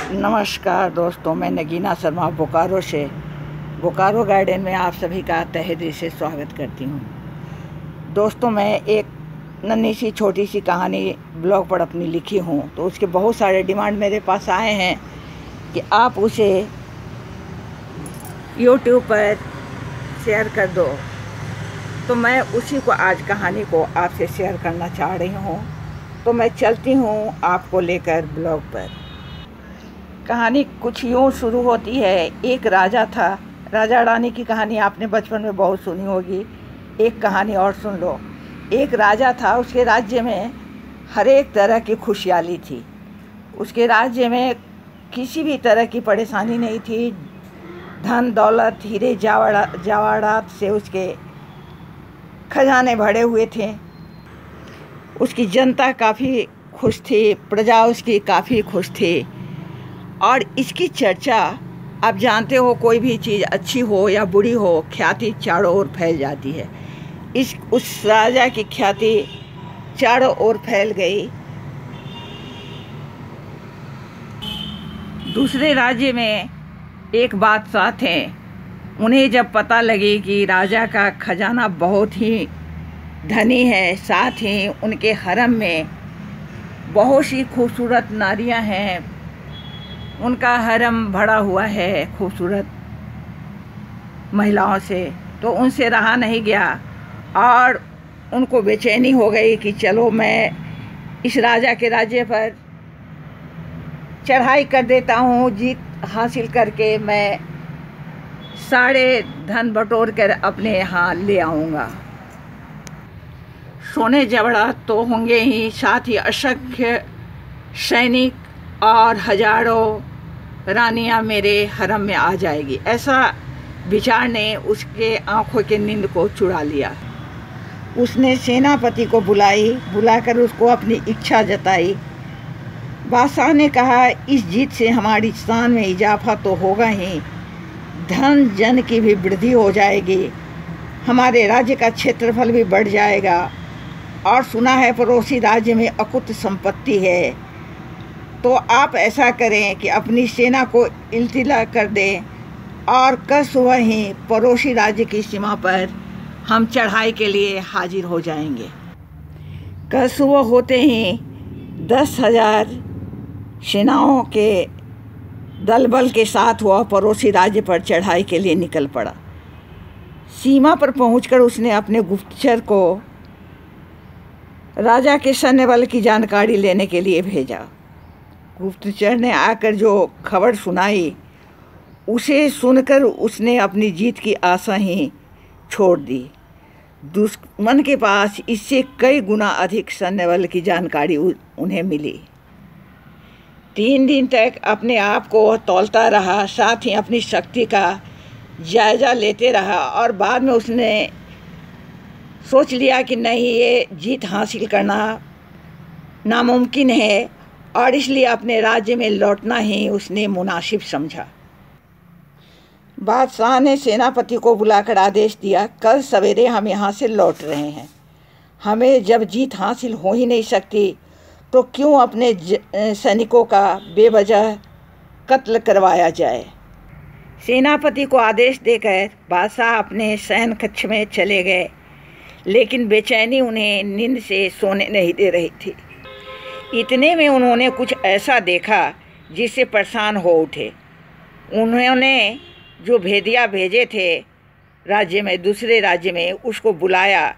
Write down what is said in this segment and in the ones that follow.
नमस्कार दोस्तों, मैं नगीना शर्मा बोकारो गार्डन में आप सभी का तहे दिल से स्वागत करती हूँ। दोस्तों, मैं एक नन्ही सी छोटी सी कहानी ब्लॉग पर अपनी लिखी हूँ, तो उसके बहुत सारे डिमांड मेरे पास आए हैं कि आप उसे YouTube पर शेयर कर दो। तो मैं उसी को आज कहानी को आपसे शेयर करना चाह रही हूँ। तो मैं चलती हूँ आपको लेकर ब्लॉग पर। कहानी कुछ यूँ शुरू होती है। एक राजा था। राजा रानी की कहानी आपने बचपन में बहुत सुनी होगी। एक कहानी और सुन लो। एक राजा था, उसके राज्य में हर एक तरह की खुशहाली थी। उसके राज्य में किसी भी तरह की परेशानी नहीं थी। धन दौलत हीरे जवाहरात से उसके खजाने भरे हुए थे। उसकी जनता काफ़ी खुश थी, प्रजा उसकी काफ़ी खुश थी। और इसकी चर्चा, आप जानते हो, कोई भी चीज़ अच्छी हो या बुरी हो, ख्याति चारों ओर फैल जाती है। उस राजा की ख्याति चारों ओर फैल गई। दूसरे राज्य में एक बादशाह थे। उन्हें जब पता लगी कि राजा का खजाना बहुत ही धनी है, साथ ही उनके हरम में बहुत सी खूबसूरत नारियां हैं, उनका हरम भरा हुआ है खूबसूरत महिलाओं से, तो उनसे रहा नहीं गया और उनको बेचैनी हो गई कि चलो मैं इस राजा के राज्य पर चढ़ाई कर देता हूँ। जीत हासिल करके मैं सारे धन बटोर कर अपने यहाँ ले आऊँगा। सोने जवाहरात तो होंगे ही, साथ ही असंख्य सैनिक और हजारों रानियां मेरे हरम में आ जाएगी। ऐसा विचार ने उसके आंखों के नींद को चुरा लिया। उसने सेनापति को बुलाकर उसको अपनी इच्छा जताई। बादशाह ने कहा, इस जीत से हमारी शान में इजाफा तो होगा ही, धन जन की भी वृद्धि हो जाएगी, हमारे राज्य का क्षेत्रफल भी बढ़ जाएगा, और सुना है पड़ोसी राज्य में अकुत संपत्ति है। तो आप ऐसा करें कि अपनी सेना को इल्तिला कर दें और कल सुबह ही पड़ोसी राज्य की सीमा पर हम चढ़ाई के लिए हाजिर हो जाएंगे। कल सुबह होते ही 10,000 सेनाओं के दल बल के साथ वह पड़ोसी राज्य पर चढ़ाई के लिए निकल पड़ा। सीमा पर पहुंचकर उसने अपने गुप्तचर को राजा के सैन्य बल की जानकारी लेने के लिए भेजा। गुप्तचर ने आकर जो खबर सुनाई, उसे सुनकर उसने अपनी जीत की आशा ही छोड़ दी। दुश्मन के पास इससे कई गुना अधिक सैन्य बल की जानकारी उन्हें मिली। 3 दिन तक अपने आप को वह तौलता रहा, साथ ही अपनी शक्ति का जायजा लेते रहा, और बाद में उसने सोच लिया कि नहीं, ये जीत हासिल करना नामुमकिन है, और इसलिए अपने राज्य में लौटना ही उसने मुनासिब समझा। बादशाह ने सेनापति को बुलाकर आदेश दिया, कल सवेरे हम यहाँ से लौट रहे हैं। हमें जब जीत हासिल हो ही नहीं सकती तो क्यों अपने सैनिकों का बेवजह कत्ल करवाया जाए। सेनापति को आदेश देकर बादशाह अपने शयन कक्ष में चले गए, लेकिन बेचैनी उन्हें नींद से सोने नहीं दे रही थी। इतने में उन्होंने कुछ ऐसा देखा जिससे परेशान हो उठे। उन्होंने जो भेदिया भेजे थे राज्य में, दूसरे राज्य में, उसको बुलाया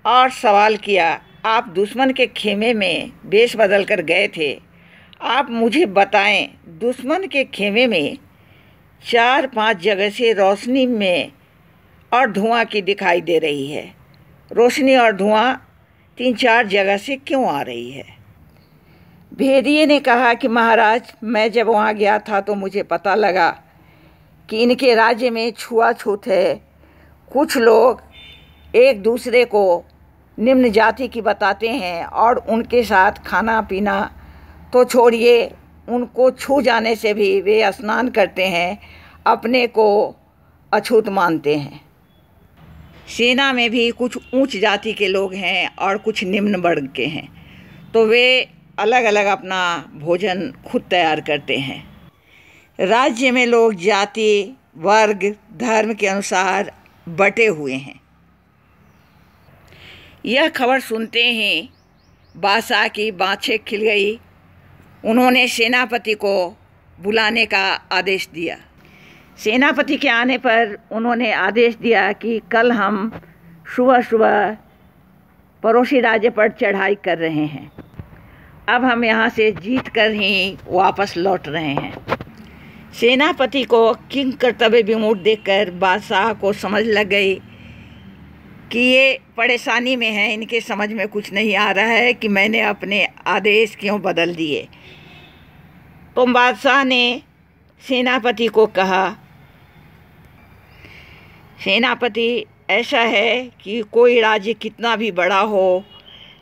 और सवाल किया, आप दुश्मन के खेमे में वेश बदल कर गए थे, आप मुझे बताएं, दुश्मन के खेमे में 4-5 जगह से रोशनी में और धुआं की दिखाई दे रही है। रोशनी और धुआं 3-4 जगह से क्यों आ रही है? भेदिये ने कहा कि महाराज, मैं जब वहाँ गया था तो मुझे पता लगा कि इनके राज्य में छुआछूत है। कुछ लोग एक दूसरे को निम्न जाति की बताते हैं और उनके साथ खाना पीना तो छोड़िए, उनको छू जाने से भी वे स्नान करते हैं, अपने को अछूत मानते हैं। सेना में भी कुछ ऊंच जाति के लोग हैं और कुछ निम्न वर्ग के हैं, तो वे अलग अलग अपना भोजन खुद तैयार करते हैं। राज्य में लोग जाति, वर्ग, धर्म के अनुसार बटे हुए हैं। यह खबर सुनते ही बादशाह की बाँछें खिल गई। उन्होंने सेनापति को बुलाने का आदेश दिया। सेनापति के आने पर उन्होंने आदेश दिया कि कल हम सुबह सुबह पड़ोसी राज्य पर चढ़ाई कर रहे हैं। अब हम यहाँ से जीत कर ही वापस लौट रहे हैं। सेनापति को किंग कर्तव्य विमूढ़ देखकर बादशाह को समझ लग गई कि ये परेशानी में है, इनके समझ में कुछ नहीं आ रहा है कि मैंने अपने आदेश क्यों बदल दिए। तो बादशाह ने सेनापति को कहा, सेनापति, ऐसा है कि कोई राज्य कितना भी बड़ा हो,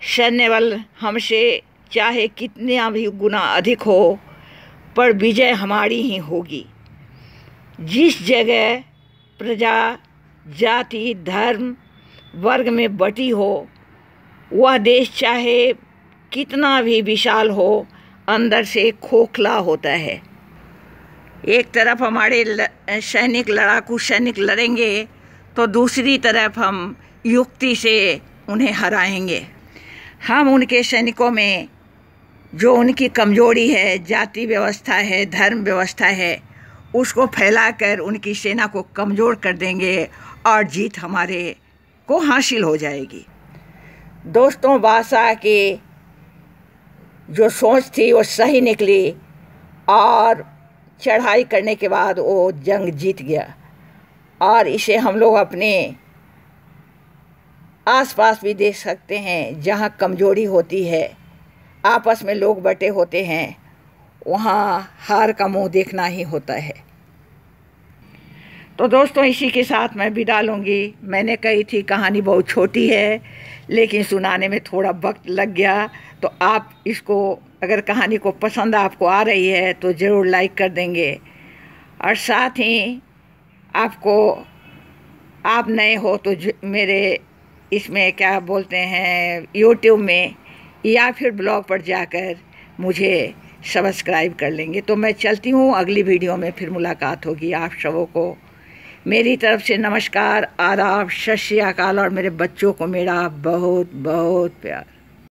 सैन्य बल हमसे चाहे कितना भी गुना अधिक हो, पर विजय हमारी ही होगी। जिस जगह प्रजा जाति, धर्म, वर्ग में बटी हो, वह देश चाहे कितना भी विशाल हो, अंदर से खोखला होता है। एक तरफ हमारे लड़ाकू सैनिक लड़ेंगे तो दूसरी तरफ हम युक्ति से उन्हें हराएंगे। हम उनके सैनिकों में जो उनकी कमजोरी है, जाति व्यवस्था है, धर्म व्यवस्था है, उसको फैलाकर उनकी सेना को कमज़ोर कर देंगे और जीत हमारे को हासिल हो जाएगी। दोस्तों, बादशाह की जो सोच थी वो सही निकली और चढ़ाई करने के बाद वो जंग जीत गया। और इसे हम लोग अपने आसपास भी देख सकते हैं। जहाँ कमजोरी होती है, आपस में लोग बटे होते हैं, वहाँ हार का मुंह देखना ही होता है। तो दोस्तों, इसी के साथ मैं विदा लूँगी। मैंने कही थी कहानी बहुत छोटी है, लेकिन सुनाने में थोड़ा वक्त लग गया। तो आप इसको, अगर कहानी को पसंद आपको आ रही है तो ज़रूर लाइक कर देंगे। और साथ ही आप नए हो तो मेरे इसमें क्या बोलते हैं, यूट्यूब में या फिर ब्लॉग पर जाकर मुझे सब्सक्राइब कर लेंगे। तो मैं चलती हूँ, अगली वीडियो में फिर मुलाकात होगी। आप सबों को मेरी तरफ से नमस्कार, आदाब, सत श्री अकाल और मेरे बच्चों को मेरा बहुत बहुत प्यार।